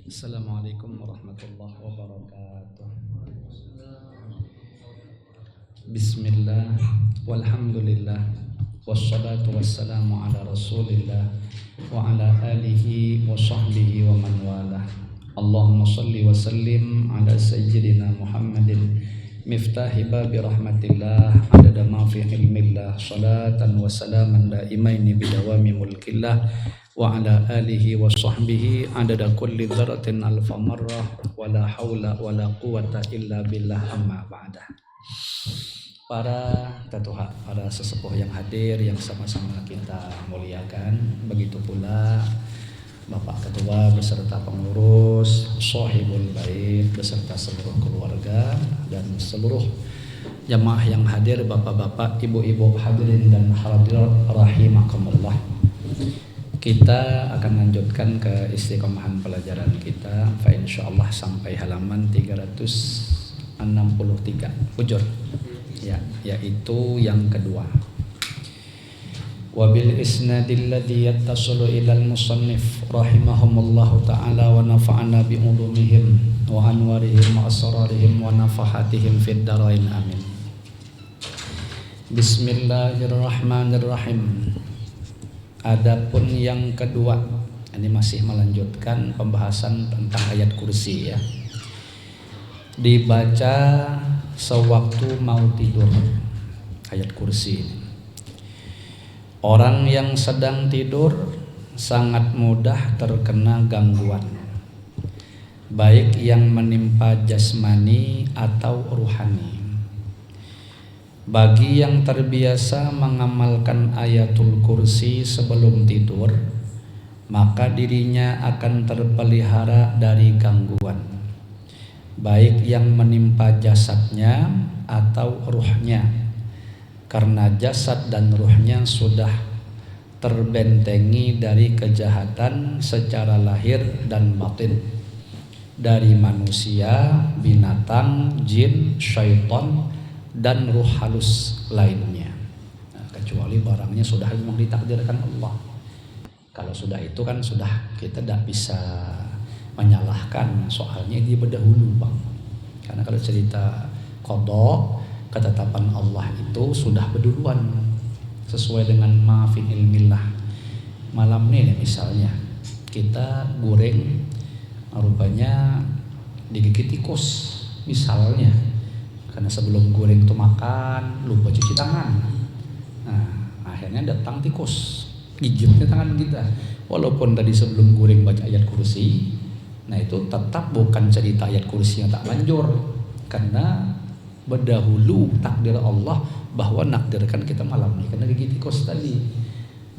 Assalamualaikum warahmatullahi wabarakatuh. Bismillah, walhamdulillah, wassalatu wassalamu ala rasulillah wa ala alihi wa sahbihi wa man walah. Allahumma salli wa sallim ala sayyidina Muhammadin miftahi babi rahmatillah adada ma fi ilmillah salatan wa salaman daimaini bidawami mulkillah wa ala alihi wa sahbihi adada kulli dzarratin alfa marrah wa la haula wa la quwata illa billah amma ba'da. Para tatuha, para sesepuh yang hadir yang sama-sama kita muliakan, begitu pula Bapak Ketua beserta pengurus, Shahibul Bait beserta seluruh keluarga dan seluruh jamaah yang hadir, bapak-bapak, ibu-ibu hadirin dan hadirat rahimakumullah. Kita akan lanjutkan ke istiqomahan pelajaran kita, fa insyaallah sampai halaman 363 ujur ya, yaitu yang kedua. Wabil isnadil ladzi yattasilu ilal musannif rahimahumullahu ta'ala wa nafa'ana bi ulumihim wa anwarihim wa asrarihim wa nafahatihim fid dharain amin. Bismillahirrahmanirrahim. Adapun yang kedua, ini masih melanjutkan pembahasan tentang ayat kursi ya. Dibaca sewaktu mau tidur ayat kursi ini. Orang yang sedang tidur sangat mudah terkena gangguan, baik yang menimpa jasmani atau ruhani. Bagi yang terbiasa mengamalkan ayatul kursi sebelum tidur, maka dirinya akan terpelihara dari gangguan, baik yang menimpa jasadnya atau ruhnya, karena jasad dan ruhnya sudah terbentengi dari kejahatan secara lahir dan batin dari manusia, binatang, jin, syaitan, dan ruh halus lainnya. Nah, kecuali barangnya sudah memang ditakdirkan Allah. Kalau sudah itu kan sudah kita tidak bisa menyalahkan, soalnya dia berdahulu bang. Karena kalau cerita qada, ketetapan Allah itu sudah berduluan sesuai dengan ma'afin ilmillah. Malam ini misalnya kita goreng, rupanya digigit tikus misalnya, karena sebelum goreng itu makan lupa cuci tangan. Nah, akhirnya datang tikus gigitnya tangan kita. Walaupun tadi sebelum goreng baca ayat kursi, nah itu tetap bukan cerita ayat kursi yang tak manjur, karena berdahulu takdir Allah bahwa nakdirkan kita malam ini karena gigit tikus tadi.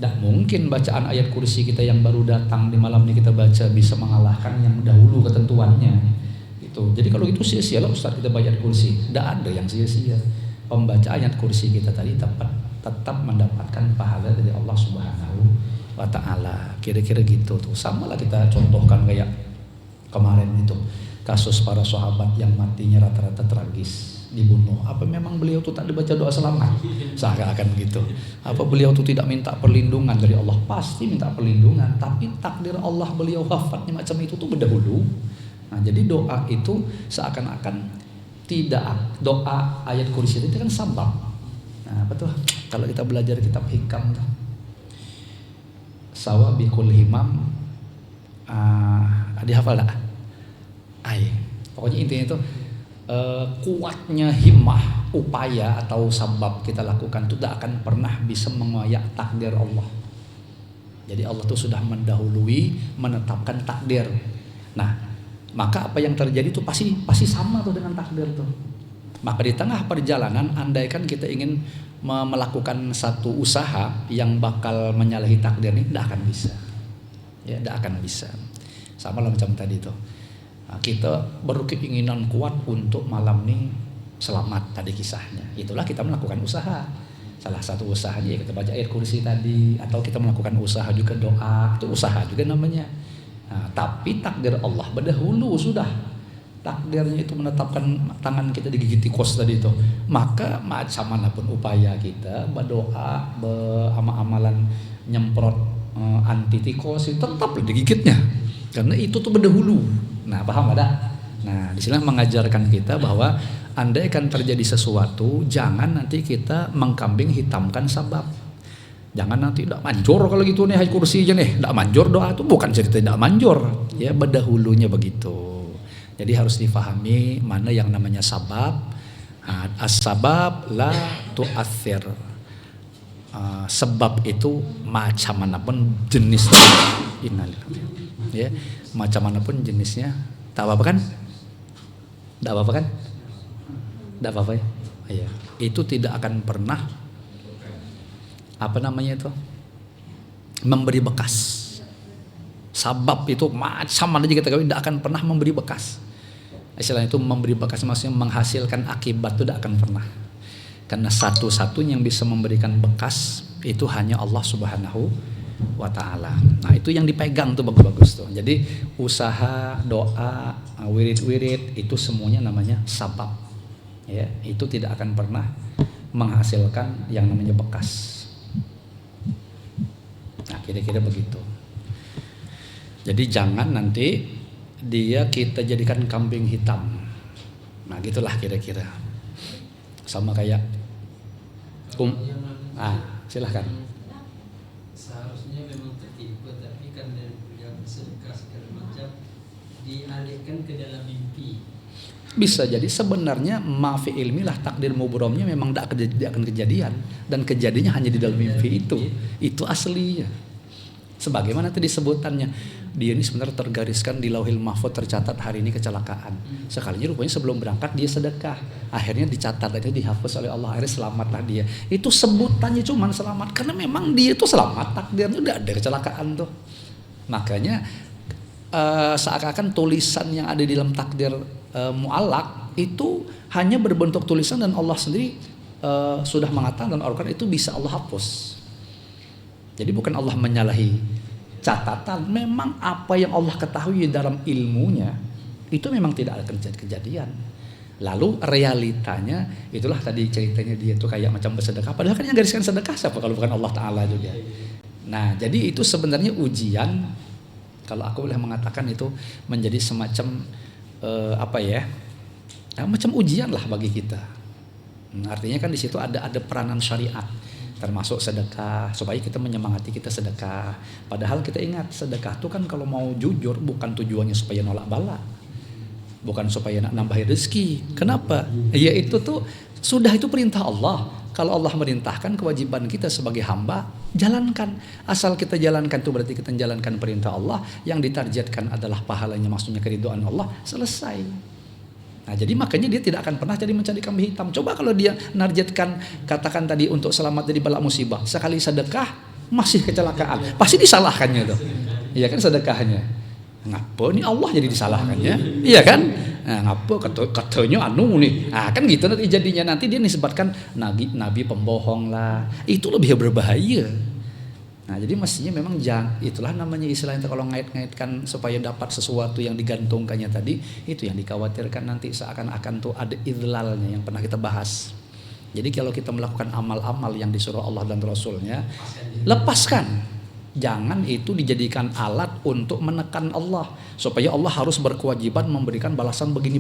Tak mungkin bacaan ayat kursi kita yang baru datang di malam ini kita baca bisa mengalahkan yang dahulu ketentuannya. Itu. Jadi kalau itu sia-sia lah Ustaz kita baca ayat kursi. Tidak ada yang sia-sia. Pembaca ayat kursi kita tadi tetap mendapatkan pahala dari Allah Subhanahu wa Ta'ala. Kira-kira gitu tuh. Sama lah kita contohkan kayak kemarin itu kasus para sahabat yang matinya rata-rata tragis, dibunuh. Apa memang beliau tuh tak dibaca doa selamat? Seakan-akan gitu. Apa beliau tuh tidak minta perlindungan dari Allah? Pasti minta perlindungan, tapi takdir Allah beliau wafatnya macam itu tuh berdahulu. Nah, jadi doa itu seakan-akan tidak, doa ayat kursi itu kan sabab. Nah, apa tuh? Kalau kita belajar kitab hikam tuh, sawabikul himam, dihafal tak? Pokoknya intinya itu kuatnya himmah, upaya atau sabab kita lakukan itu tidak akan pernah bisa mengoyak takdir Allah. Jadi Allah itu sudah mendahului menetapkan takdir. Nah, maka apa yang terjadi itu pasti sama tuh dengan takdir tuh. Maka di tengah perjalanan, andaikan kita ingin melakukan satu usaha yang bakal menyalahi takdir ini, tidak akan bisa. Ya, tidak akan bisa. Sama lah macam tadi tuh. Nah, kita berkeinginan kuat untuk malam ini selamat tadi kisahnya. Itulah kita melakukan usaha. Salah satu usahanya kita baca ayat kursi tadi, atau kita melakukan usaha juga doa, itu usaha juga namanya. Nah, tapi takdir Allah berdahulu sudah. Takdirnya itu menetapkan tangan kita digigit tikus tadi itu. Maka macam manapun upaya kita berdoa, amalan nyemprot anti tikus itu tetap digigitnya. Karena itu tuh berdahulu. Nah, paham ada? Nah, di sini mengajarkan kita bahwa andai kan terjadi sesuatu, jangan nanti kita mengkambing hitamkan sabab. Jangan nanti tidak manjur kalau gitu nih hai kursi aja nih, tidak manjur doa itu bukan cerita tidak manjur, ya berdahulunya begitu. Jadi harus difahami mana yang namanya sabab. As-sabab la tu'athir. Sebab itu macam manapun jenisnya, ya macam manapun jenisnya, tak apa-apa kan? Tak apa-apa kan? Tak apa-apa ya? Iya. Itu tidak akan pernah memberi bekas. Sabab itu macam mana aja kita tidak akan pernah memberi bekas. Istilah itu memberi bekas maksudnya menghasilkan akibat itu tidak akan pernah. Karena satu-satunya yang bisa memberikan bekas itu hanya Allah Subhanahu wa ta'ala. Nah, itu yang dipegang tuh bagus-bagus tuh. Jadi usaha, doa, wirid-wirid itu semuanya namanya sabab. Ya, itu tidak akan pernah menghasilkan yang namanya bekas. Nah, kira-kira begitu. Jadi jangan nanti kita jadikan kambing hitam. Nah, gitulah kira-kira. Sama kayak silahkan. Seharusnya memang tertipu, tapi kan yang sedekah segala macam dialihkan ke dalam mimpi. Bisa jadi sebenarnya maafi ilmilah takdir mubromnya memang tidak akan kejadian, dan kejadiannya hanya di dalam mimpi itu aslinya. Sebagaimana tadi sebutannya, dia ini sebenarnya tergariskan di lauhil mahfuz, tercatat hari ini kecelakaan. Sekalinya rupanya sebelum berangkat dia sedekah, akhirnya dicatat itu dihapus oleh Allah, akhirnya selamatlah dia. Itu sebutannya cuma selamat karena memang dia itu selamat, takdirnya udah ada kecelakaan tuh. Makanya seakan-akan tulisan yang ada di dalam takdir mu'allaq itu hanya berbentuk tulisan, dan Allah sendiri sudah mengatakan dalam Al-Quran itu bisa Allah hapus. Jadi bukan Allah menyalahi catatan, memang apa yang Allah ketahui dalam ilmunya itu memang tidak akan kejadian. Lalu realitanya itulah tadi ceritanya dia tuh kayak macam bersedekah, padahal kan yang gariskan sedekah siapa kalau bukan Allah Ta'ala juga. Nah, jadi itu sebenarnya ujian, kalau aku boleh mengatakan itu menjadi semacam macam ujian lah bagi kita. Artinya kan di situ ada peranan syariat, termasuk sedekah, supaya kita menyemangati kita sedekah. Padahal kita ingat sedekah itu kan kalau mau jujur bukan tujuannya supaya nolak bala, bukan supaya nambahin rezeki. Kenapa? Ya itu tuh sudah itu perintah Allah. Kalau Allah merintahkan, kewajiban kita sebagai hamba jalankan. Asal kita jalankan itu berarti kita menjalankan perintah Allah, yang ditargetkan adalah pahalanya, maksudnya keridhaan Allah, selesai. Nah, jadi makanya dia tidak akan pernah jadi mencari kambing hitam. Coba kalau dia nargetkan, katakan tadi untuk selamat dari bala musibah, sekali sedekah masih kecelakaan, pasti disalahkannya tuh. Iya kan sedekahnya. Ngapa nih Allah jadi disalahkannya? Iya kan? Nah, ngapa katanya nih. Nah, kan gitu nanti jadinya, nanti dia disebutkan nabi pembohong lah. Itu lebih berbahaya. Nah, jadi mestinya memang itulah namanya istilahnya kalau ngait-ngaitkan supaya dapat sesuatu yang digantungkannya tadi, itu yang dikhawatirkan nanti seakan-akan tuh ada idlalnya yang pernah kita bahas. Jadi kalau kita melakukan amal-amal yang disuruh Allah dan Rasulnya, lepaskan. Jangan itu dijadikan alat untuk menekan Allah, supaya Allah harus berkewajiban memberikan balasan begini.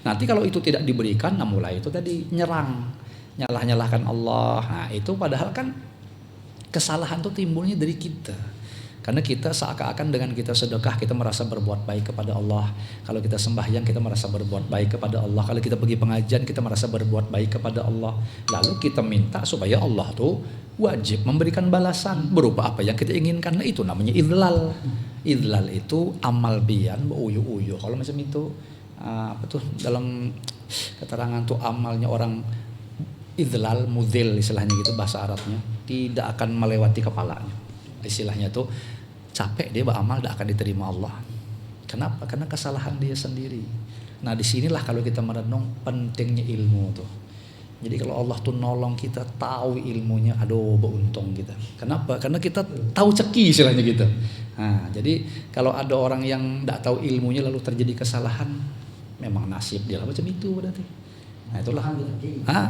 Nanti kalau itu tidak diberikan, nah mulai itu tadi nyalah-nyalahkan Allah. Nah, itu padahal kan kesalahan itu timbulnya dari kita. Karena kita seakan-akan dengan kita sedekah kita merasa berbuat baik kepada Allah. Kalau kita sembahyang kita merasa berbuat baik kepada Allah. Kalau kita pergi pengajian kita merasa berbuat baik kepada Allah. Lalu kita minta supaya Allah tuh wajib memberikan balasan berupa apa yang kita inginkan. Nah, itu namanya idlal. Idlal itu amal bian uyuh-uyuh. Kalau macam itu dalam keterangan tuh amalnya orang idlal mudhil istilahnya gitu bahasa Arabnya, tidak akan melewati kepalanya. Istilahnya tuh capek dia beramal tidak akan diterima Allah. Kenapa? Karena kesalahan dia sendiri. Nah, disinilah kalau kita merenung pentingnya ilmu tuh. Jadi kalau Allah tuh nolong kita tahu ilmunya, aduh beruntung kita. Kenapa? Karena kita tahu ceki istilahnya gitu. Nah, jadi kalau ada orang yang tidak tahu ilmunya lalu terjadi kesalahan, memang nasib dia lah macam itu berarti. Nah, itulah.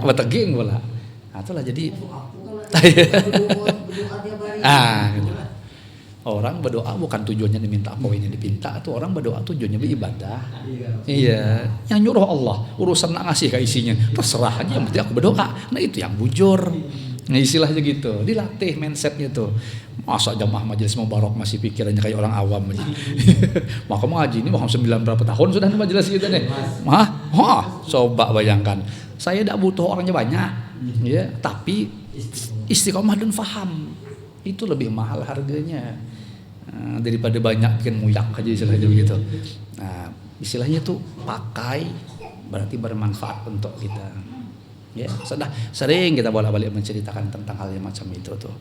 Beteging pula. Nah, itulah jadi. Gitu. Orang berdoa bukan tujuannya diminta apa yang dipinta, atau orang berdoa tujuannya beribadah. Iya, yang nyuruh Allah, urusan nak ngasih ke isinya, terserah aja, yang penting aku berdoa. Nah itu yang bujur. Nah istilahnya gitu, dilatih mindsetnya tuh. Masa jamaah majelis mubarak masih pikirannya kayak orang awam aja. Maka ngaji ini mau 9 berapa tahun sudah nih majelis gitu nih. Coba bayangkan, saya tidak butuh orangnya banyak, ya, tapi istiqomah dan faham itu lebih mahal harganya. Daripada banyak bikin muyak aja istilahnya begitu. Nah, istilahnya tuh pakai berarti bermanfaat untuk kita. Ya, sudah sering kita bolak-balik menceritakan tentang hal yang macam itu tuh.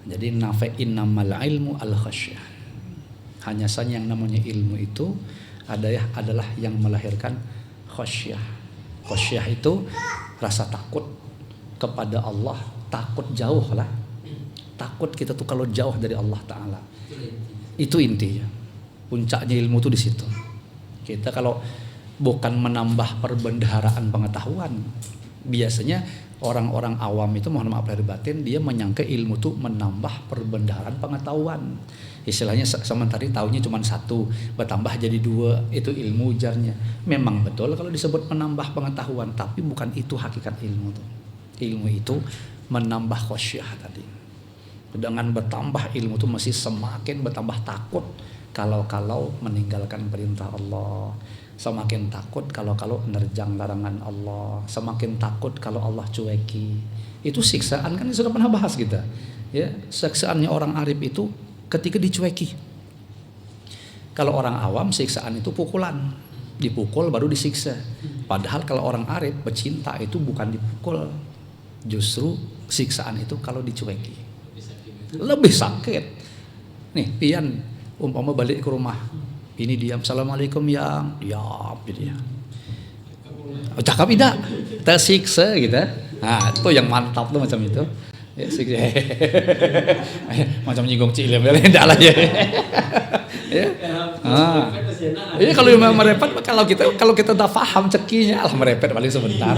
Jadi innamal ilmu al khasyah. Hanya saja yang namanya ilmu itu adalah yang melahirkan khasyah. Khasyah itu rasa takut kepada Allah, takut jauh lah. Takut kita tuh kalau jauh dari Allah Ta'ala. Itu intinya. Puncaknya ilmu tuh di situ. Kita kalau bukan menambah perbendaharaan pengetahuan, biasanya orang-orang awam itu, mohon maaf lahir batin, dia menyangka ilmu tuh menambah perbendaharaan pengetahuan. Istilahnya sementara tahunya cuma 1, bertambah jadi 2, itu ilmu ujarnya. Memang betul kalau disebut menambah pengetahuan, tapi bukan itu hakikat ilmu tuh. Ilmu itu menambah khasyah tadi. Dengan bertambah ilmu itu masih semakin bertambah takut kalau meninggalkan perintah Allah, semakin takut kalau menerjang larangan Allah, semakin takut kalau Allah cueki. Itu siksaan, kan sudah pernah bahas kita. Ya, siksaannya orang arif itu ketika dicueki. Kalau orang awam siksaan itu pukulan, dipukul baru disiksa. Padahal kalau orang arif pecinta itu bukan dipukul, justru siksaan itu kalau dicueki. Lebih sakit. Nih, pian umpama balik ke rumah, ini diam, assalamualaikum yang diam gitu ya. Cakap tidak, tersiksa gitu. Nah, itu yang mantap tuh macam itu. Ya, siksa. Macam nyinggung cilim enggak lah ya. Ya. Iya kalau memang merepet, kalau kita udah paham cekinya, merepet paling sebentar.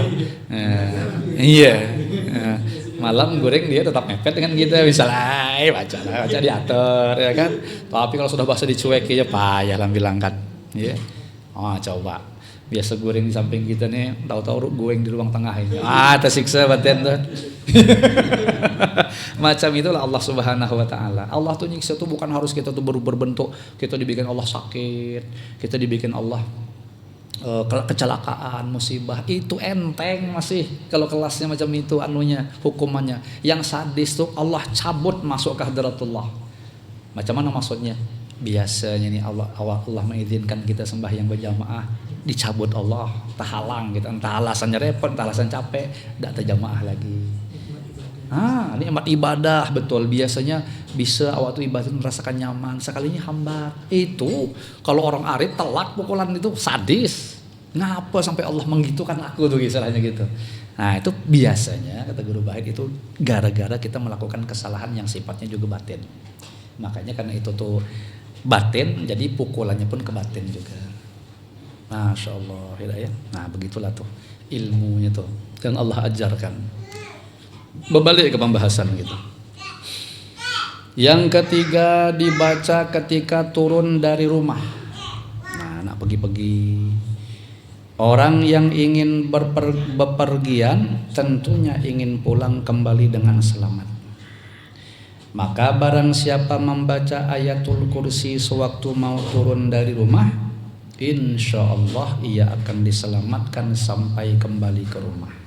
Iya. Malam goreng dia tetap mepet dengan kita, misalnya baca diatur ya kan. Tapi kalau sudah bahasa dicueki ya payah lah bilang kan. Ya. Coba biasa goreng di samping kita nih, tahu-tahu goreng di ruang tengah ini. Tersiksa batin tuh. Macam itulah Allah Subhanahu wa taala. Allah tuh nyiksa tuh bukan harus kita tuh baru berbentuk, kita dibikin Allah sakit, kita dibikin Allah kecelakaan, musibah, itu enteng masih. Kalau kelasnya macam itu anunya, hukumannya. Yang sadis tuh Allah cabut masuk ke hadratullah. Macam mana maksudnya? Biasanya nih Allah mengizinkan kita sembahyang berjamaah, dicabut Allah, terhalang gitu. Entah alasannya repot, entah alasan capek, tidak terjamaah lagi. Nikmat ibadah betul. Biasanya bisa waktu ibadah merasakan nyaman, sekalinya hambat. Itu kalau orang arif telak pukulan itu sadis. Ngapa sampai Allah menggitukan aku tuh istilahnya gitu. Nah itu biasanya kata guru Bahid itu gara-gara kita melakukan kesalahan yang sifatnya juga batin. Makanya karena itu tuh batin, jadi pukulannya pun ke batin juga. Masya Allah, hidayah. Nah begitulah tuh ilmunya tuh yang Allah ajarkan. Berbalik ke pembahasan gitu. Yang ketiga dibaca ketika turun dari rumah. Nah, nak pergi-pergi. Orang yang ingin bepergian tentunya ingin pulang kembali dengan selamat. Maka barang siapa membaca ayatul kursi sewaktu mau turun dari rumah, insya Allah ia akan diselamatkan sampai kembali ke rumah.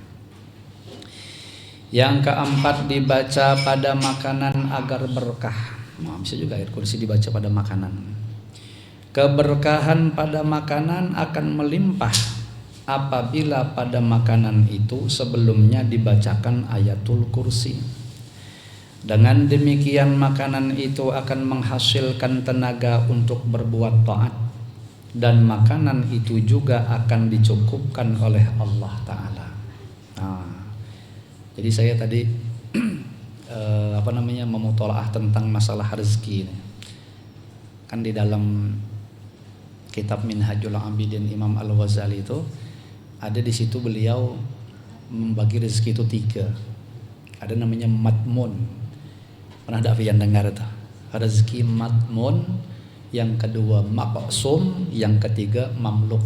Yang keempat dibaca pada makanan agar berkah. Bisa juga ayat kursi dibaca pada makanan. Keberkahan pada makanan akan melimpah apabila pada makanan itu sebelumnya dibacakan ayatul kursi. Dengan demikian makanan itu akan menghasilkan tenaga untuk berbuat taat, dan makanan itu juga akan dicukupkan oleh Allah Ta'ala. Jadi saya tadi memutolaah tentang masalah rezeki ini. Kan di dalam kitab Minhajul Abidin Imam Al-Ghazali itu ada di situ beliau membagi rezeki itu 3. Ada namanya matmun. Pernah ada yang dengar itu? rezeki madmun, yang kedua maqsum, yang ketiga mamluk.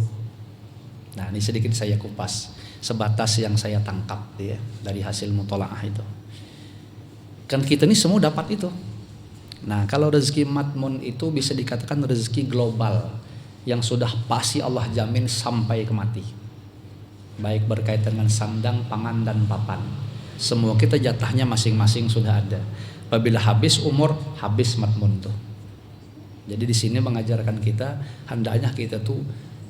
Nah, ini sedikit saya kupas sebatas yang saya tangkap ya dari hasil mutolaah itu. Kan kita ini semua dapat itu. Nah, kalau rezeki madmun itu bisa dikatakan rezeki global yang sudah pasti Allah jamin sampai ke mati. Baik berkaitan dengan sandang, pangan, dan papan. Semua kita jatahnya masing-masing sudah ada. Apabila habis umur, habis madmun tuh. Jadi di sini mengajarkan kita, hendaknya kita tuh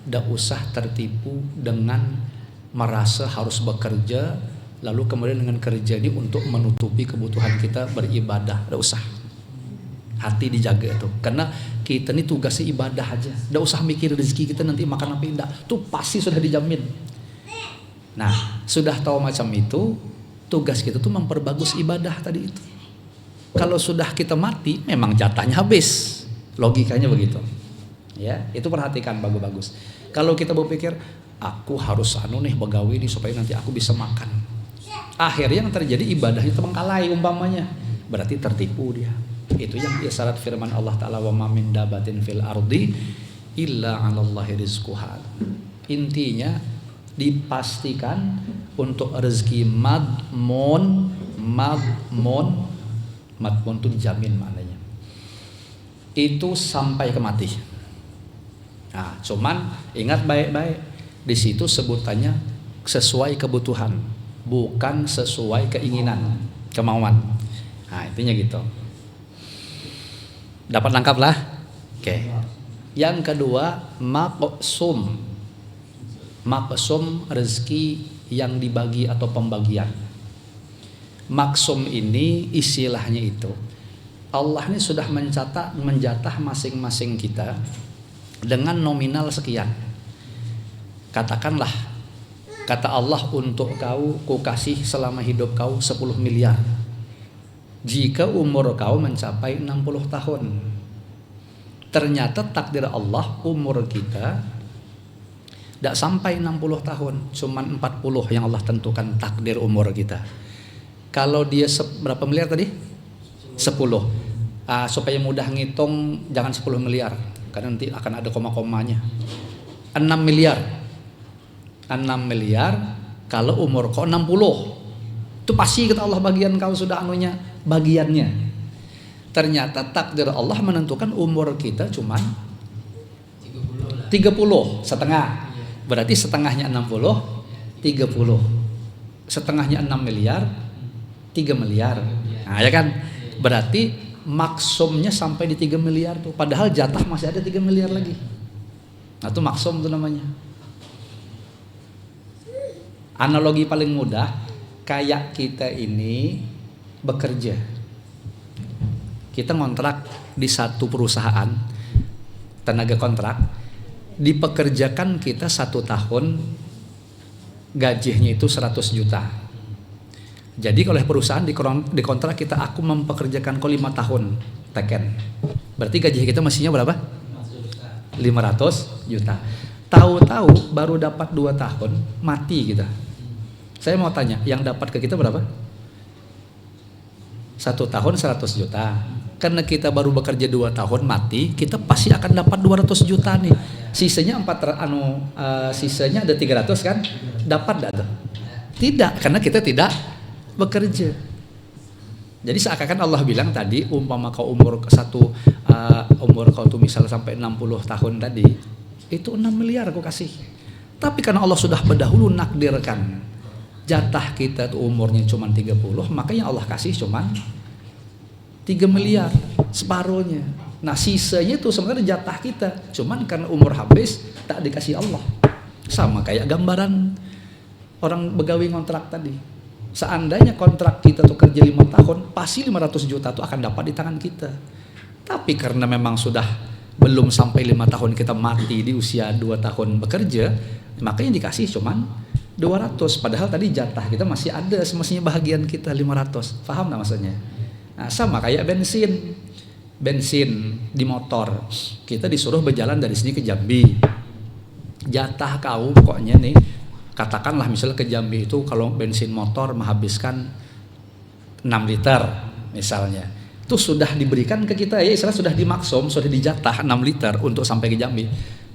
tidak usah tertipu dengan merasa harus bekerja, lalu kemudian dengan kerja ini untuk menutupi kebutuhan kita beribadah. Tidak usah. Hati dijaga tuh, karena kita ini tugasnya ibadah aja. Tidak usah mikir rezeki kita nanti makan apa tidak. Tuh pasti sudah dijamin. Nah, sudah tahu macam itu, tugas kita tuh memperbagus ibadah tadi itu. Kalau sudah kita mati, memang jatahnya habis. Logikanya begitu. Ya, itu perhatikan bagus-bagus. Kalau kita berpikir, aku harus begawi nih supaya nanti aku bisa makan. Akhirnya yang terjadi ibadahnya terbengkalai umpamanya. Berarti tertipu dia. Itu yang isyarat firman Allah Ta'ala, wa ma min dabatin fil ardi illa 'alallahi rizquha. Intinya dipastikan untuk rezeki madmun itu dijamin maknanya. Itu sampai ke mati. Nah, cuman ingat baik-baik, di situ sebutannya sesuai kebutuhan, bukan sesuai keinginan, kemauan. Nah, intinya gitu. Dapat lengkap lah. Oke. Yang kedua, maqsum. Maqsum rezeki yang dibagi atau pembagian. Maqsum ini istilahnya itu, Allah ini sudah menjatah masing-masing kita dengan nominal sekian. Katakanlah, kata Allah, untuk kau kasih selama hidup kau 10 miliar. Jika umur kau mencapai 60 tahun. Ternyata takdir Allah umur kita tidak sampai 60 tahun, cuman 40 yang Allah tentukan takdir umur kita. Kalau dia berapa miliar tadi? 10. Supaya mudah ngitung, jangan 10 miliar karena nanti akan ada koma-komanya. 6 miliar. 6 miliar kalau umur kau 60. Itu pasti kata Allah bagian kau sudah bagiannya. Ternyata takdir Allah menentukan umur kita cuman 30 setengah. Berarti setengahnya 60, 30. Setengahnya 6 miliar, 3 miliar. Nah, ya kan? Berarti maksumnya sampai di 3 miliar tuh. Padahal jatah masih ada 3 miliar lagi. Nah, itu maksum tuh namanya. Analogi paling mudah, kayak kita ini bekerja. Kita ngontrak di satu perusahaan, tenaga kontrak, dipekerjakan kita 1 tahun, gajinya itu 100 juta. Jadi oleh perusahaan dikontrak kita, aku mempekerjakan kau 5 tahun teken. Berarti gaji kita mestinya berapa? 500 juta. Tahu-tahu baru dapat 2 tahun mati kita. Saya mau tanya, yang dapat ke kita berapa? 1 tahun 100 juta. Karena kita baru bekerja 2 tahun mati, kita pasti akan dapat 200 juta nih. Sisanya sisanya ada 300 kan? Dapat enggak tuh? Tidak, karena kita tidak bekerja. Jadi seakan-akan Allah bilang tadi, umpama kau umur kau tuh misalnya sampai 60 tahun tadi, itu 6 miliar aku kasih. Tapi karena Allah sudah berdahulu nakdirkan jatah kita tuh umurnya cuma 30, makanya Allah kasih cuma 3 miliar, separuhnya. Nah, sisanya itu sebenarnya jatah kita, cuman karena umur habis tak dikasih Allah. Sama kayak gambaran orang begawi kontrak tadi. Seandainya kontrak kita tuh kerja 5 tahun, pasti 500 juta tuh akan dapat di tangan kita. Tapi karena memang sudah belum sampai 5 tahun kita mati di usia 2 tahun bekerja, makanya dikasih cuman 200. Padahal tadi jatah kita masih ada, semestinya bahagian kita 500. Paham nggak maksudnya? Nah, sama kayak bensin di motor. Kita disuruh berjalan dari sini ke Jambi. Jatah kau pokoknya nih, katakanlah misalnya ke Jambi itu kalau bensin motor menghabiskan 6 liter misalnya. Itu sudah diberikan ke kita ya, istilah sudah dimaksum, sudah dijatah 6 liter untuk sampai ke Jambi.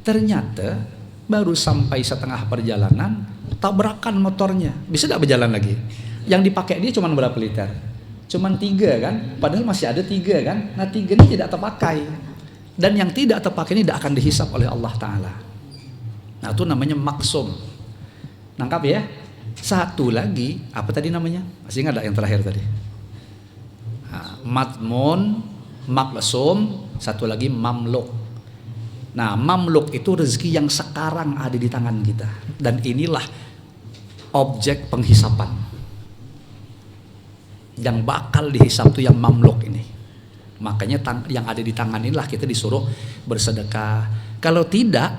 Ternyata baru sampai setengah perjalanan tabrakan motornya, bisa tidak berjalan lagi. Yang dipakai dia cuma berapa liter? Cuman 3 kan, padahal masih ada 3 kan. Nah 3 ini tidak terpakai, dan yang tidak terpakai ini tidak akan dihisap oleh Allah Ta'ala. Nah itu namanya maksum. Nangkap ya. Satu lagi, apa tadi namanya? Masih ingat yang terakhir tadi? Matmun, maksum, satu lagi mamluk. Nah mamluk itu rezeki yang sekarang ada di tangan kita, dan inilah objek penghisapan yang bakal dihisap tuh yang mamluk ini. Makanya yang ada di tangan inilah kita disuruh bersedekah. Kalau tidak,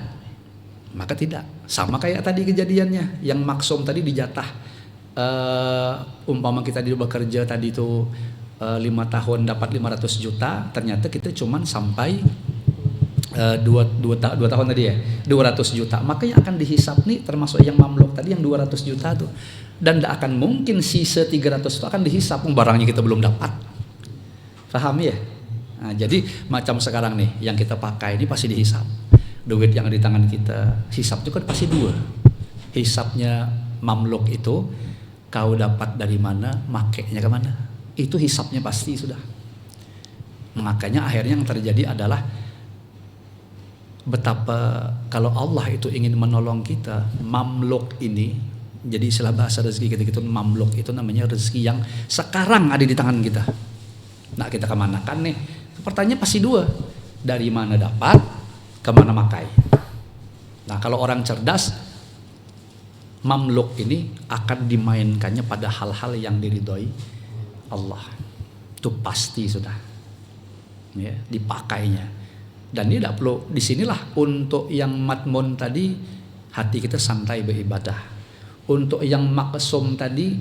maka tidak. Sama kayak tadi kejadiannya, yang maksum tadi dijatah. Umpama kita bekerja tadi itu 5 tahun dapat 500 juta, ternyata kita cuman sampai 2 tahun tadi ya 200 juta, makanya akan dihisap nih termasuk yang mamluk tadi yang 200 juta tuh, dan tidak akan mungkin sisa 300 itu akan dihisap, barangnya kita belum dapat. Paham ya? Nah, jadi macam sekarang nih yang kita pakai ini pasti dihisap. Duit yang ada di tangan kita, hisap itu kan pasti 2. Hisapnya mamluk itu kau dapat dari mana, makainya ke mana, itu hisapnya pasti sudah. Makanya akhirnya yang terjadi adalah betapa kalau Allah itu ingin menolong kita, mamluk ini, jadi istilah bahasa rezeki kita itu mamluk itu namanya rezeki yang sekarang ada di tangan kita. Nah kita kemanakan nih? Pertanyaan pasti 2, dari mana dapat, kemana makai. Nah kalau orang cerdas, mamluk ini akan dimainkannya pada hal-hal yang diridhoi Allah, itu pasti sudah ya, dipakainya. Dan ini tidak perlu, disinilah untuk yang matmun tadi hati kita santai beribadah. Untuk yang maksum tadi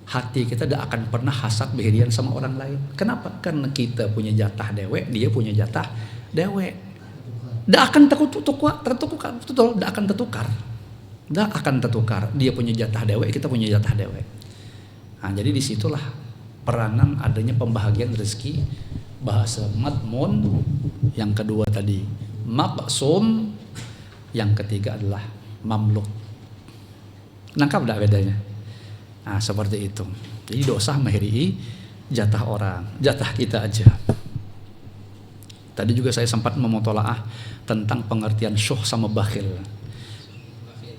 hati kita tidak akan pernah hasad beririan sama orang lain. Kenapa? Karena kita punya jatah dewek, dia punya jatah dewek. Tidak akan tertukar, tidak akan tertukar. Tidak akan tertukar. Dia punya jatah dewek, kita punya jatah dewek. Nah, jadi disitulah peranan adanya pembahagian rezeki. Bahasa matmun, yang kedua tadi maksum, yang ketiga adalah mamluk. Nangkap tidak bedanya? Nah seperti itu. Jadi dosa menghiri jatah orang, jatah kita aja. Tadi juga saya sempat memutolaah tentang pengertian syuh sama bakhil.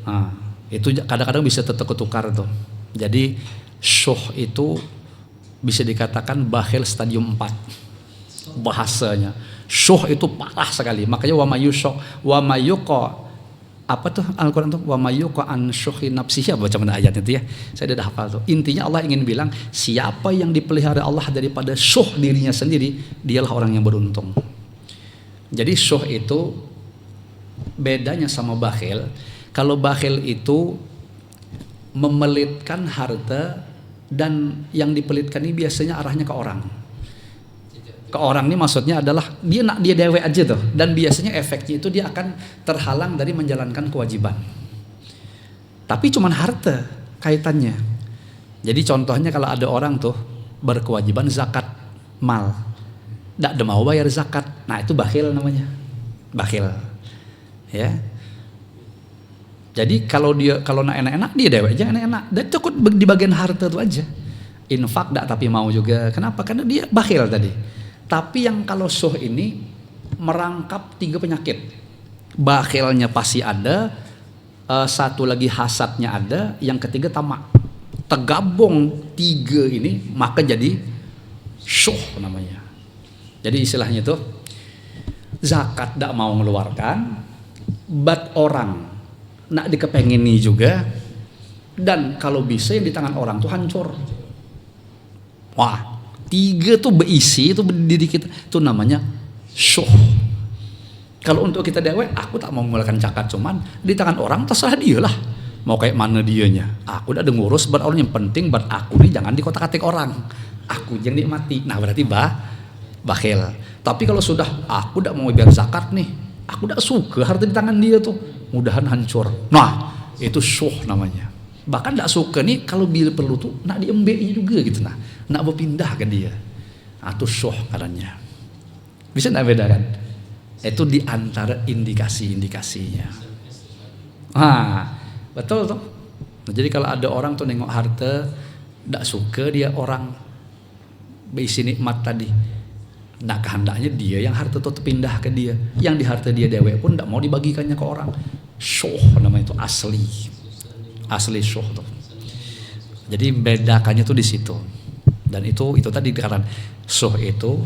Nah, itu kadang-kadang bisa tertukar tuh. Jadi syuh itu bisa dikatakan bakhil stadium 4 bahasanya. Syuh itu parah sekali. Makanya wa mayuqa apa tuh Al-Quran tuh, wa mayuqa an syuhi nafsihi, baca mana ayat itu ya, saya udah hafal tuh. Intinya Allah ingin bilang siapa yang dipelihara Allah daripada syuh dirinya sendiri, dialah orang yang beruntung. Jadi syuh itu bedanya sama bakhil. Kalau bakhil itu memelitkan harta, dan yang dipelitkan ini biasanya arahnya ke orang. Ke orang ini maksudnya adalah dia nak dia dewek aja tuh, dan biasanya efeknya itu dia akan terhalang dari menjalankan kewajiban. Tapi cuman harta kaitannya. Jadi contohnya kalau ada orang tuh berkewajiban zakat mal, tidak ada mau bayar zakat, nah itu bakhil namanya, bakhil. Ya. Jadi kalau nak enak-enak dia dewek aja enak-enak, dan cukup di bagian harta itu aja. Infak tidak tapi mau juga. Kenapa? Karena dia bakhil tadi. Tapi yang kalau syuh ini merangkap 3 penyakit. Bakhilnya pasti ada, satu lagi hasadnya ada, yang ketiga tamak. Tergabung 3 ini maka jadi syuh namanya. Jadi istilahnya itu zakat tidak mau mengeluarkan, bat orang nak dikepengini juga, dan kalau bisa yang di tangan orang tuh hancur. Wah, 3 tuh berisi itu berdiri kita, itu namanya syuh. Kalau untuk kita dewek, aku tak mau mengeluarkan zakat, cuman di tangan orang terserah dia lah, mau kayak mana dianya. Aku udah ada ngurus buat orang, yang penting buat aku nih jangan dikotak-katik orang, aku yang nikmati. Nah berarti bakhil. Tapi kalau sudah aku udah mau biar zakat nih, aku udah suka harta di tangan dia tuh, mudahan hancur. Nah itu syuh namanya. Bahkan tidak suka nih kalau bila perlu tuh nak diembeknya juga gitu, nak berpindah ke dia. Atau syuh katanya. Bisa enggak bedakan? Itu di antara indikasi-indikasinya. Betul tuh. Nah, jadi kalau ada orang tuh nengok harta, tidak suka dia orang berisi nikmat tadi. Nah kehendaknya dia yang harta itu pindah ke dia. Yang di harta dia dewek pun tidak mau dibagikannya ke orang. Syuh namanya itu asli syuh tuh. Jadi bedakannya tuh di situ. Dan itu tadi dikatakan syuh itu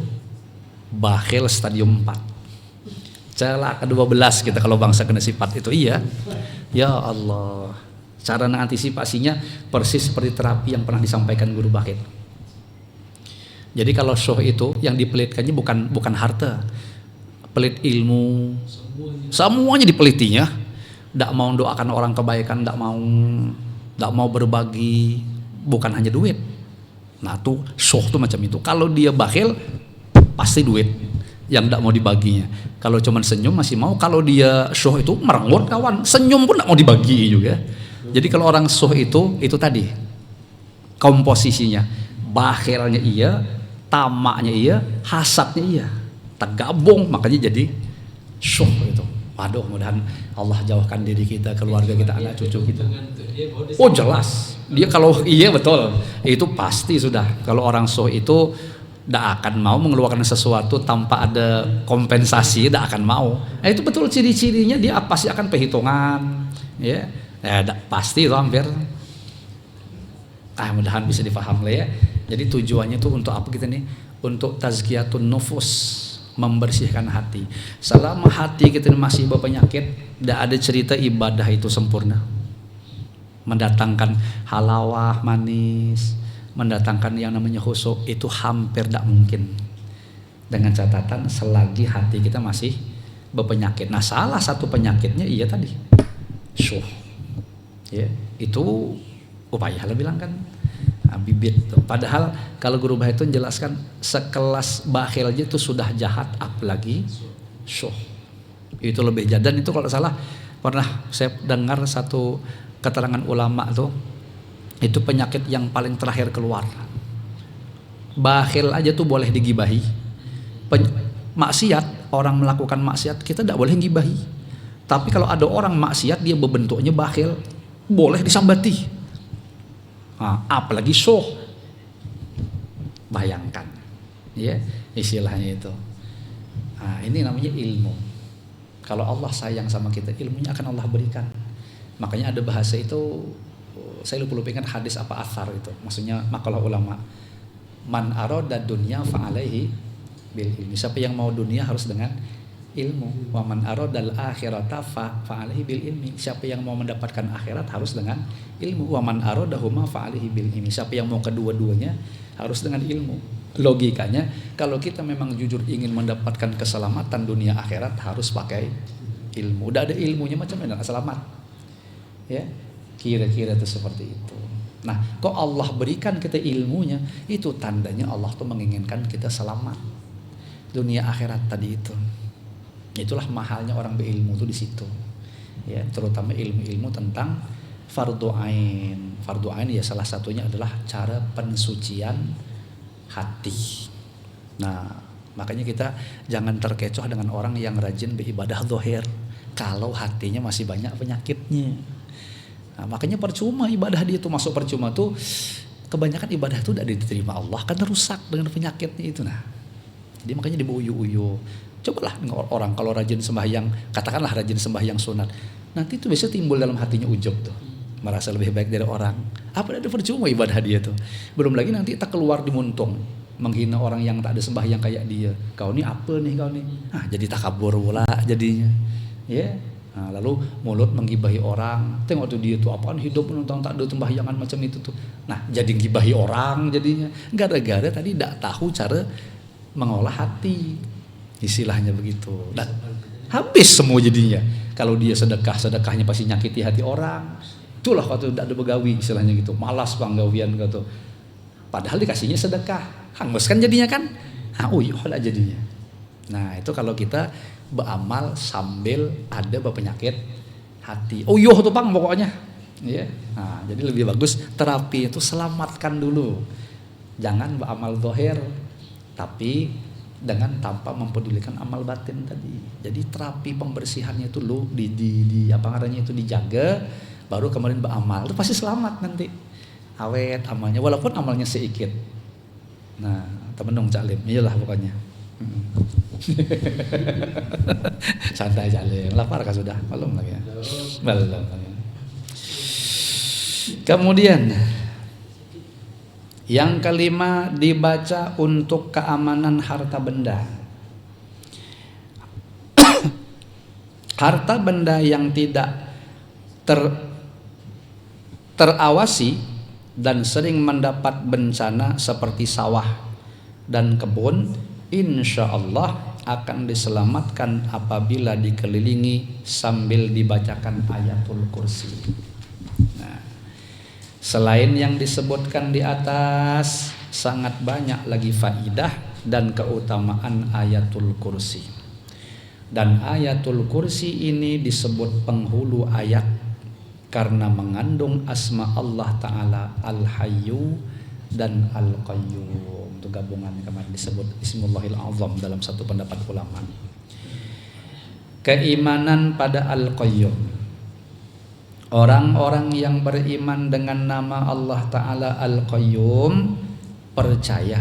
bakhil stadium 4. Celaka 12 kita kalau bangsa kena sifat itu. Iya. Ya Allah. Cara mengantisipasinya persis seperti terapi yang pernah disampaikan guru bakhil. Jadi kalau syuh itu yang dipelitkannya bukan harta. Pelit ilmu. Semuanya dipelitinya. Tidak mau doakan orang kebaikan, tidak mau berbagi, bukan hanya duit. Nah tuh syuh tuh macam itu. Kalau dia bakhil pasti duit yang tidak mau dibaginya. Kalau cuman senyum masih mau. Kalau dia syuh itu merenggut kawan, senyum pun tidak mau dibagi juga. Jadi kalau orang syuh itu tadi komposisinya, bakhilnya iya, tamaknya iya, hasadnya iya, tergabung makanya jadi syuh itu. Waduh, mudahan Allah jauhkan diri kita, keluarga kita, anak cucu kita. Oh jelas, dia kalau iya betul, itu pasti sudah. Kalau orang syuh itu tidak akan mau mengeluarkan sesuatu tanpa ada kompensasi, tidak akan mau. Itu betul ciri-cirinya, dia pasti akan perhitungan, ya. Pasti itu hampir. Mudahan bisa difaham lah ya. Jadi tujuannya itu untuk apa kita nih? Untuk tazkiyatun nufus, membersihkan hati. Selama hati kita masih berpenyakit, tidak ada cerita ibadah itu sempurna. Mendatangkan halawah manis, mendatangkan yang namanya khusyuk itu hampir tidak mungkin. Dengan catatan selagi hati kita masih berpenyakit. Nah salah satu penyakitnya iya tadi syuh. Ya, itu upaya bilang kan bibit. Padahal kalau guru bahasa itu menjelaskan sekelas bakhil aja itu sudah jahat, apalagi syuh. Itu lebih jahat. Dan itu kalau salah pernah saya dengar satu keterangan ulama tuh, itu penyakit yang paling terakhir keluar. Bakhil aja tuh boleh digibahi. Maksiat, orang melakukan maksiat kita tidak boleh gibahi. Tapi kalau ada orang maksiat dia berbentuknya bakhil, boleh disambati. Apalagi syuh. Bayangkan, ya istilahnya itu. Ini namanya ilmu. Kalau Allah sayang sama kita, ilmunya akan Allah berikan. Makanya ada bahasa itu, saya lupa ingat hadis apa athar itu. Maksudnya makalah ulama. Man arada dunya fa'alaihi bil ilmi. Siapa yang mau dunia harus dengan ilmu. Wa man aradal akhirata fa'alaihi bil ilmi. Siapa yang mau mendapatkan akhirat harus dengan ilmu. Wa man aradahuma fa'alaihi bil ilmi. Siapa yang mau kedua-duanya harus dengan ilmu. Logikanya kalau kita memang jujur ingin mendapatkan keselamatan dunia akhirat harus pakai ilmu. Udah ada ilmunya macam mana selamat. Ya, kira-kira itu seperti itu. Nah, kok Allah berikan kita ilmunya, itu tandanya Allah tuh menginginkan kita selamat dunia akhirat tadi itu. Itulah mahalnya orang berilmu tuh di situ. Ya, terutama ilmu-ilmu tentang fardu ain. Fardu ain ya salah satunya adalah cara pensucian hati. Nah, makanya kita jangan terkecoh dengan orang yang rajin beribadah zahir kalau hatinya masih banyak penyakitnya. Nah, makanya percuma ibadah dia itu masuk percuma tuh, kebanyakan ibadah itu tidak diterima Allah karena rusak dengan penyakitnya itu. Nah, jadi makanya dibuyu-uyu. Cobalah orang kalau rajin sembahyang, katakanlah rajin sembahyang sunat, nanti itu biasanya timbul dalam hatinya ujub tuh, merasa lebih baik dari orang. Apa ada percuma ibadah dia tuh. Belum lagi nanti tak keluar di muntung, menghina orang yang tak ada sembahyang kayak dia. Kau ini apa nih kau nih? Jadi takabur pula jadinya. Ya. Nah, lalu mulut menggibahi orang. Tengok tuh dia tuh apaan hidup nonton tak ada sembahyangan macam itu tuh. Nah, jadi gibahi orang jadinya. Gara-gara tadi tidak tahu cara mengolah hati. Istilahnya begitu. Dan habis semua jadinya. Kalau dia sedekahnya pasti nyakiti hati orang. Itulah kalau tidak ada begawi istilahnya gitu. Malas panggawian gitu. Padahal dikasihnya sedekah. Hangus kan jadinya kan? Uyuh lah jadinya. Nah, itu kalau kita beramal sambil ada penyakit hati. Uyuh tuh Bang pokoknya. Ya. Nah, jadi lebih bagus terapi itu selamatkan dulu. Jangan beramal zahir tapi dengan tanpa mempedulikan amal batin tadi. Jadi terapi pembersihannya itu di apa namanya itu dijaga, baru kemudian beramal. Itu pasti selamat nanti. Awet amalnya walaupun amalnya sedikit. Nah, temen dong Cak Lim. Iyalah pokoknya. Santai Cak Lim. Lapar kah sudah? Belum lagi ya. Belum. Kemudian yang kelima dibaca untuk keamanan harta benda. Harta benda yang tidak terawasi dan sering mendapat bencana seperti sawah dan kebun, insya Allah akan diselamatkan apabila dikelilingi sambil dibacakan ayatul kursi. Nah, selain yang disebutkan di atas, sangat banyak lagi faidah dan keutamaan ayatul kursi. Dan ayatul kursi ini disebut penghulu ayat karena mengandung asma Allah Ta'ala Al-Hayyu dan Al-Qayyum. Itu gabungannya kemarin disebut Ismullahil Azam dalam satu pendapat ulama. Keimanan pada Al-Qayyum. Orang-orang yang beriman dengan nama Allah Ta'ala Al-Qayyum percaya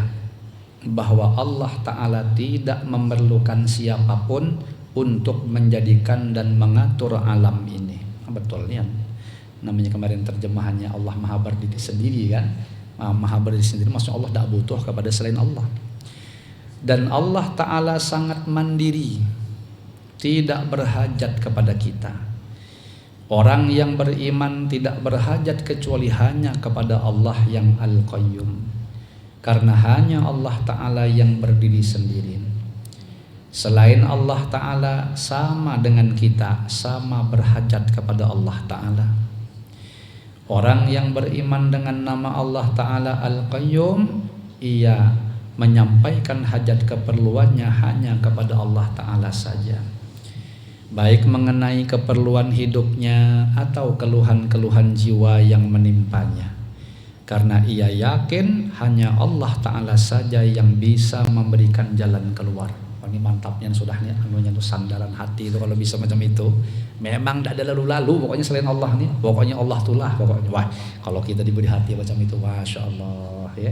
bahwa Allah Ta'ala tidak memerlukan siapapun untuk menjadikan dan mengatur alam ini. Betul ya. Namanya kemarin terjemahannya Allah Maha Berdiri sendiri kan. Maha Berdiri sendiri maksudnya Allah tidak butuh kepada selain Allah. Dan Allah Ta'ala sangat mandiri, tidak berhajat kepada kita. Orang yang beriman tidak berhajat kecuali hanya kepada Allah yang Al-Qayyum. Karena hanya Allah Ta'ala yang berdiri sendiri. Selain Allah Ta'ala sama dengan kita, sama berhajat kepada Allah Ta'ala. Orang yang beriman dengan nama Allah Ta'ala Al-Qayyum, ia menyampaikan hajat keperluannya hanya kepada Allah Ta'ala saja, baik mengenai keperluan hidupnya atau keluhan-keluhan jiwa yang menimpanya. Karena ia yakin hanya Allah Ta'ala saja yang bisa memberikan jalan keluar. Ini mantapnya sudah nih anunya tuh sandaran hati itu kalau bisa macam itu. Memang tidak ada lalu-lalu pokoknya selain Allah nih. Pokoknya Allah tulah pokoknya. Wah, kalau kita diberi hati macam itu, masya Allah ya.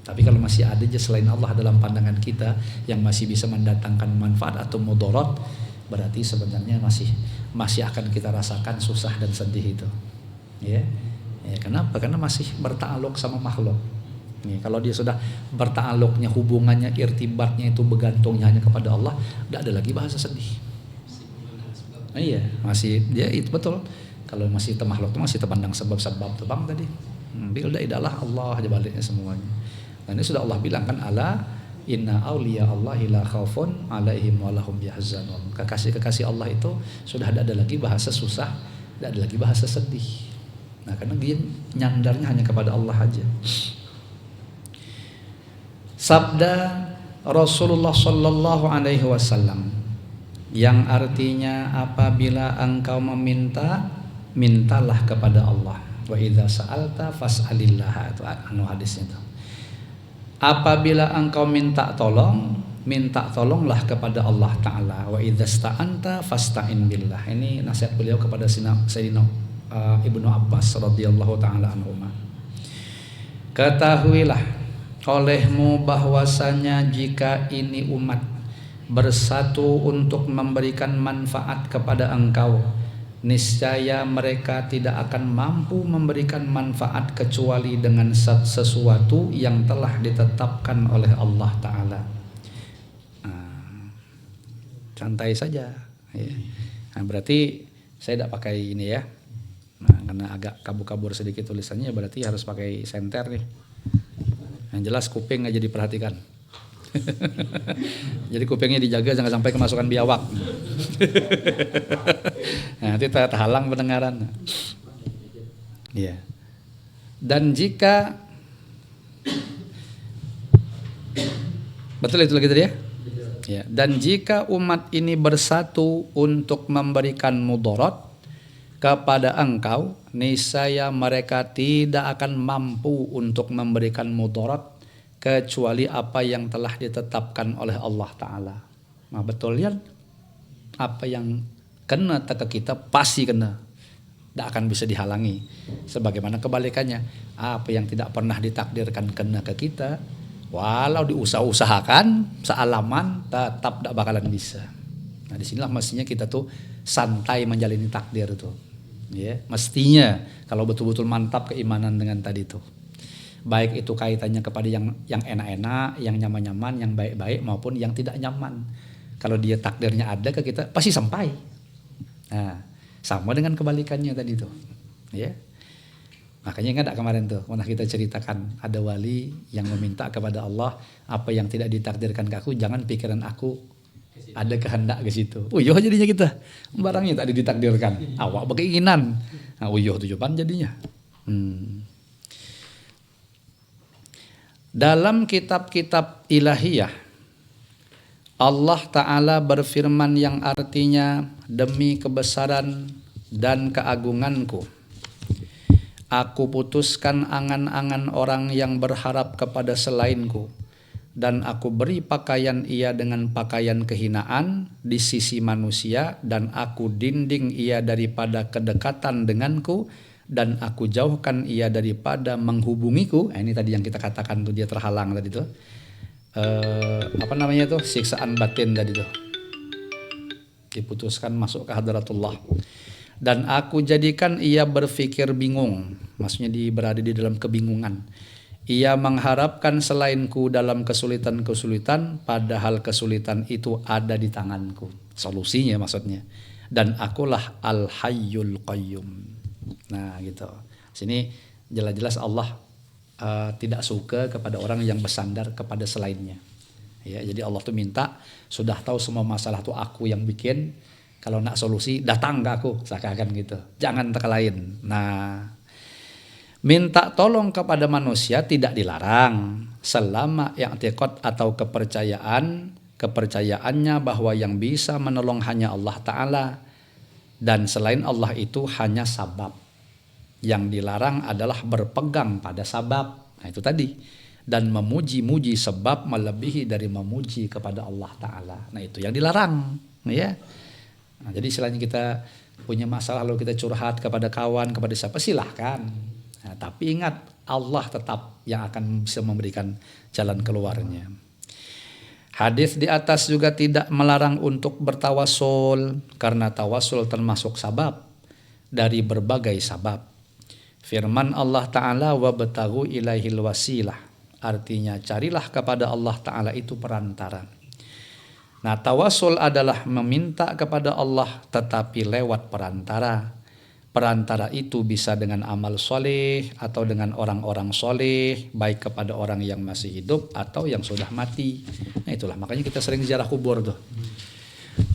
Tapi kalau masih ada aja selain Allah dalam pandangan kita yang masih bisa mendatangkan manfaat atau mudarat, berarti sebenarnya masih akan kita rasakan susah dan sedih itu. Ya. Kenapa? Karena masih bertakluk sama makhluk. Nih, kalau dia sudah bertakluknya, hubungannya, irtibatnya itu bergantungnya hanya kepada Allah, tidak ada lagi bahasa sedih. Iya, masih dia itu betul. Kalau masih makhluk itu masih terpandang sebab-sebab tebang tadi. Bila idalah Allah aja baliknya semuanya. Nah, ini sudah Allah bilang kan, ala inna auliya Allahi la khaufun alaihim wa lahum yahzanun. Kekasih-kekasih Allah itu sudah tidak ada lagi bahasa susah, tidak ada lagi bahasa sedih. Nah, karena dia nyandarnya hanya kepada Allah aja. Sabda Rasulullah Sallallahu Alaihi Wasallam yang artinya apabila engkau meminta, mintalah kepada Allah. Wa idza sa'alta fas'alillah, itu hadisnya itu. Apabila engkau minta tolonglah kepada Allah Ta'ala. Wa idza sta'anta fasta'in billah. Ini nasihat beliau kepada Sayyidina Ibnu Abbas radhiyallahu ta'ala anhuma. Ketahuilah olehmu bahwasanya jika ini umat bersatu untuk memberikan manfaat kepada engkau, niscaya mereka tidak akan mampu memberikan manfaat kecuali dengan sesuatu yang telah ditetapkan oleh Allah Ta'ala. Santai saja ya. Nah, berarti saya tidak pakai ini ya. Nah, karena agak kabur-kabur sedikit tulisannya, berarti harus pakai senter nih. Yang jelas kuping aja diperhatikan. Jadi kupingnya dijaga jangan sampai kemasukan biawak. Nah, nanti terhalang pendengaran. Iya. Dan jika betul itu lagi tadi ya? Ya. Dan jika umat ini bersatu untuk memberikan mudarat kepada engkau, niscaya mereka tidak akan mampu untuk memberikan mudarat kecuali apa yang telah ditetapkan oleh Allah Ta'ala. Nah betul ya, apa yang kena ke kita pasti kena, tidak akan bisa dihalangi. Sebagaimana kebalikannya, apa yang tidak pernah ditakdirkan kena ke kita, walau diusahakan sealaman tetap tidak bakalan bisa. Nah disinilah mestinya kita tuh santai menjalani takdir tuh, ya mestinya kalau betul-betul mantap keimanan dengan tadi tuh. Baik itu kaitannya kepada yang enak-enak, yang nyaman-nyaman, yang baik-baik maupun yang tidak nyaman. Kalau dia takdirnya ada ke kita pasti sampai. Nah, sama dengan kebalikannya tadi tuh, ya. Makanya ingat kemarin tuh, pernah kita ceritakan ada wali yang meminta kepada Allah apa yang tidak ditakdirkan ke aku, jangan pikiran aku ada kehendak ke situ. Uyuh jadinya kita, barangnya tak ditakdirkan, awak berkeinginan, nah uyuh tujuan jadinya. Dalam kitab-kitab ilahiyah Allah Ta'ala berfirman yang artinya, demi kebesaran dan keagunganku, aku putuskan angan-angan orang yang berharap kepada selainku, dan aku beri pakaian ia dengan pakaian kehinaan di sisi manusia, dan aku dinding ia daripada kedekatan denganku, dan aku jauhkan ia daripada menghubungiku. Ini tadi yang kita katakan tuh, dia terhalang tadi tuh. Siksaan batin tadi tuh, diputuskan masuk ke hadratullah. Dan aku jadikan ia berpikir bingung, maksudnya berada di dalam kebingungan. Ia mengharapkan selainku dalam kesulitan-kesulitan, padahal kesulitan itu ada di tanganku, solusinya maksudnya. Dan akulah al-hayyul qayyum. Nah gitu, sini jelas-jelas Allah tidak suka kepada orang yang bersandar kepada selainnya. Ya, jadi Allah tuh minta, sudah tahu semua masalah tuh aku yang bikin. Kalau nak solusi datang ke aku, seakan-akan gitu. Jangan ke lain. Nah, minta tolong kepada manusia tidak dilarang selama i'tiqad atau kepercayaannya bahwa yang bisa menolong hanya Allah Ta'ala, dan selain Allah itu hanya sabab. Yang dilarang adalah berpegang pada sabab. Nah itu tadi. Dan memuji-muji sebab melebihi dari memuji kepada Allah Ta'ala. Nah itu yang dilarang, ya. Nah, jadi selain kita punya masalah lalu kita curhat kepada kawan, kepada siapa, silahkan. Nah, tapi ingat, Allah tetap yang akan bisa memberikan jalan keluarnya. Hadis di atas juga tidak melarang untuk bertawasul, karena tawasul termasuk sabab dari berbagai sabab. Firman Allah Ta'ala, wabtaghu ilaihil wasilah, artinya carilah kepada Allah Ta'ala itu perantara. Nah tawasul adalah meminta kepada Allah tetapi lewat perantara. Perantara itu bisa dengan amal soleh atau dengan orang-orang soleh, baik kepada orang yang masih hidup atau yang sudah mati. Nah itulah makanya kita sering ziarah kubur tuh.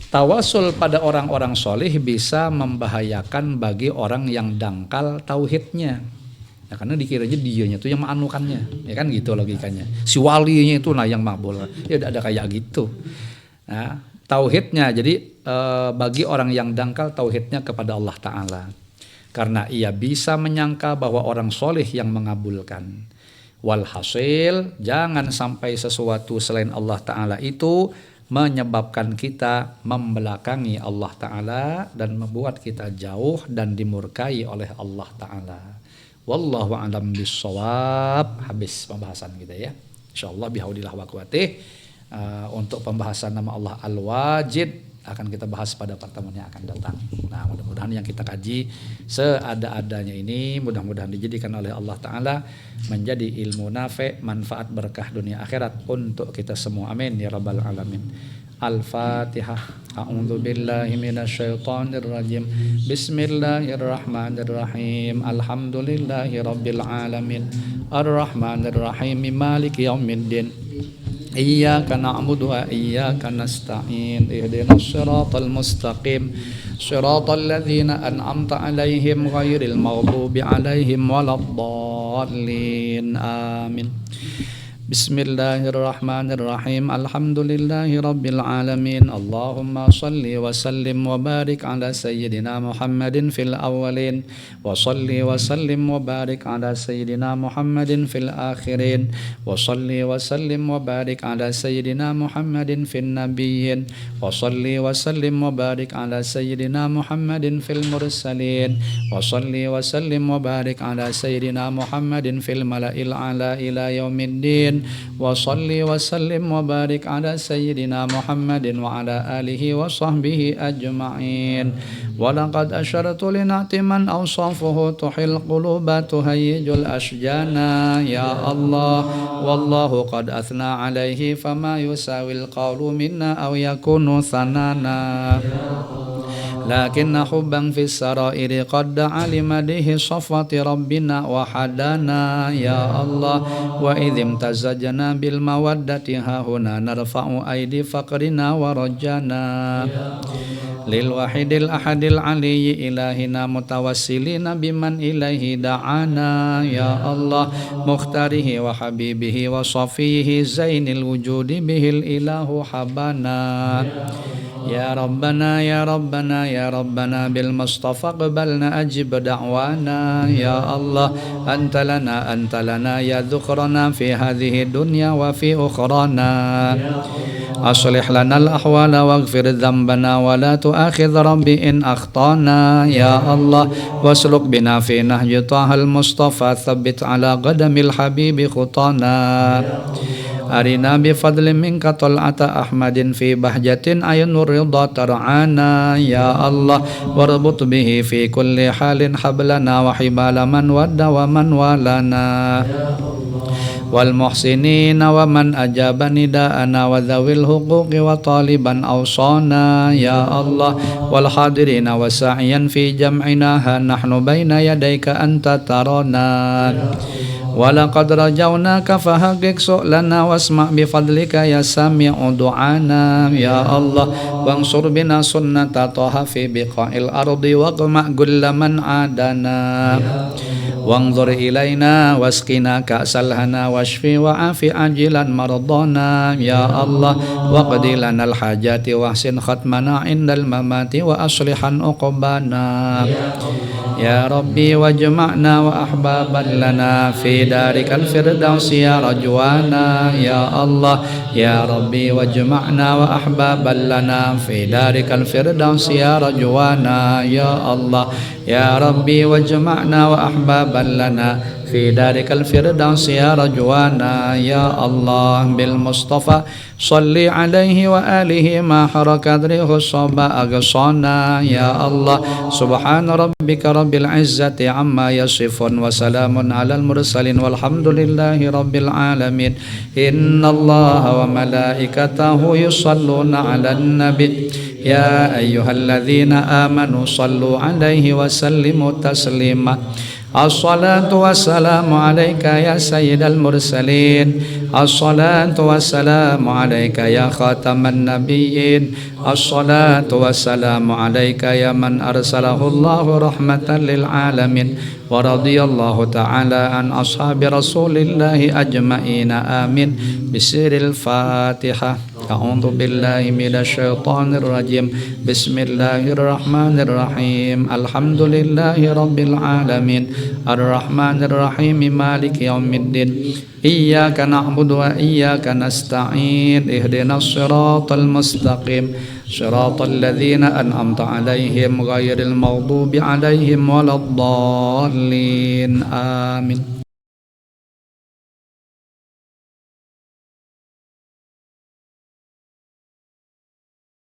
Tawasul pada orang-orang soleh bisa membahayakan bagi orang yang dangkal tauhidnya. Ya, karena dikiranya dianya tuh yang menganukannya, ya kan gitu logikanya. Si walinya itu yang mabul, ya ada kayak gitu. Nah, tauhidnya jadi bagi orang yang dangkal tauhidnya kepada Allah Ta'ala, karena ia bisa menyangka bahwa orang soleh yang mengabulkan. Walhasil jangan sampai sesuatu selain Allah Ta'ala itu menyebabkan kita membelakangi Allah Ta'ala dan membuat kita jauh dan dimurkai oleh Allah Ta'ala. Wallahu a'lam bissawab. Habis pembahasan kita ya, insyaallah bihaulillah wa quwwatih. Untuk pembahasan nama Allah Al-Wajid akan kita bahas pada pertemuan yang akan datang. Nah mudah-mudahan yang kita kaji seada-adanya ini mudah-mudahan dijadikan oleh Allah Ta'ala menjadi ilmu nafi', manfaat berkah dunia akhirat untuk kita semua. Amin ya rabbal alamin. Al-Fatihah. A'udzu billahi minasyaitonir rajim. Bismillahirrahmanirrahim. Alhamdulillahi rabbil alamin. Arrahmanir rahim. Maliki yaumiddin. Iyyaka na'budu wa iyyaka nasta'in. Ihdinas siratal mustaqim. Siratal ladzina an'amta 'alaihim ghairil maghdubi 'alaihim waladdallin. Amin. Bismillahirrahmanirrahim. Alhamdulillahi rabbil alamin. Allahumma salli wa sallim wa barik ala sayyidina Muhammadin fil awwalin wa salli wa sallim wa barik ala sayyidina Muhammadin fil akhirin wa salli wa sallim wa barik ala sayyidina Muhammadin fil nabiyyin wa salli wa sallim wa barik ala sayyidina Muhammadin fil mursalin wa salli wa sallim wa barik ala sayyidina Muhammadin fil mala'il ala ila yaumiddin wa salli wa sallim wa barik ala sayyidina Muhammadin wa ala alihi wa sahbihi ajma'in. Wa laqad asyartu li na'ti man awsafuhu tuhil quluba tuhayyijul ashjana ya Allah wallahu qad athna alaihi fama yusawil qawlu minna aw yakunu thanana lakinna hubban fis sarairi qad alimadihi safwati rabbina wa hadana ya Allah wa idhim tazajjana bil mawaddati hahuna narfa'u aidi faqrina wa rajana lil wahidil ahadil aliyyi ilahina mutawassilina biman ilaihi da'ana ya Allah mukhtarihi wa habibihi wa safihi zainil wujudi bihil ilahu habana ya Rabbana ya Rabbana ya Rabbana bil Mustafa qabalna ajib da'wana ya Allah anta lana ya dhukrana fi hadhihi dunya wa fi ukhrana aslih lana al ahwala waghfir dhanbana wa la tu'akhidh rabbi in akhtana ya Allah wasluk bina fi nahji tahal Mustafa thabbit ala qadamil habibi khutana arina bi fadli minka tal'ata ahmadin fi bahjatin ayunur ridha tar'ana ya Allah warbut bihi fi kulli halin hablana wa hibala man wadda wa man walana wal muhsinina wa man ajaba nida'ana wa dhawil huquqi wa taliban awsana ya Allah wal hadirina wa sa'iyan fi jam'ina nahnu baina yadayka anta tarana walaqad rajawnaka fahaqiq su'lana wasma' bifadlika ya sami'u du'ana ya Allah wansur bina sunnata taha fi biqa'il ardi waqma' gullaman adana wanzur ilaina wasqina ka'sal hana washfi wa'afi ajilan mardana ya Allah waqdi lanal hajati wahsin khatmana indal mamati wa aslihan uqbana ya Rabbi wajma'na wa ahbaban lana fi darikal firdausi ya rajwana ya Allah ya Rabbi wajma'na wa ahbaban lana fi darikal firdausi ya rajwana ya Allah ya Rabbi wajma'na wa ahbaban lana fi darikal firdausi ya rajwana ya Allah bil Mustafa salli alaihi wa alihi ma harakat rihu saba aghsana ya Allah subhana rabbika rabbil izzati amma yasifun wa salamun alal mursalin walhamdulillahi rabbil alamin innallaha wa malaikatahu yusalluna alan nabi ya ayyuhalladzina amanu sallu alaihi wa sallimu taslima as-salatu wassalamu alayka ya sayyidal mursalin as-salatu wassalamu alayka ya khataman nabiyyin as-salatu wassalamu alayka ya man arsalahu Allahu rahmatan lil alamin wa radiyallahu ta'ala an ashabi rasulillahi ajma'ina amin bisiril fatihah. A'udzu billahi minasyaitonir rajim. Bismillahirrahmanirrahim. Alhamdulillahi rabbil alamin. Arrahmanir rahim. Maliki yaumiddin. Iyyaka na'budu wa iyyaka nasta'in. Ihdinas siratal mustaqim. Siratal ladzina an'amta 'alaihim ghairil maghdubi 'alaihim waladdallin. Amin.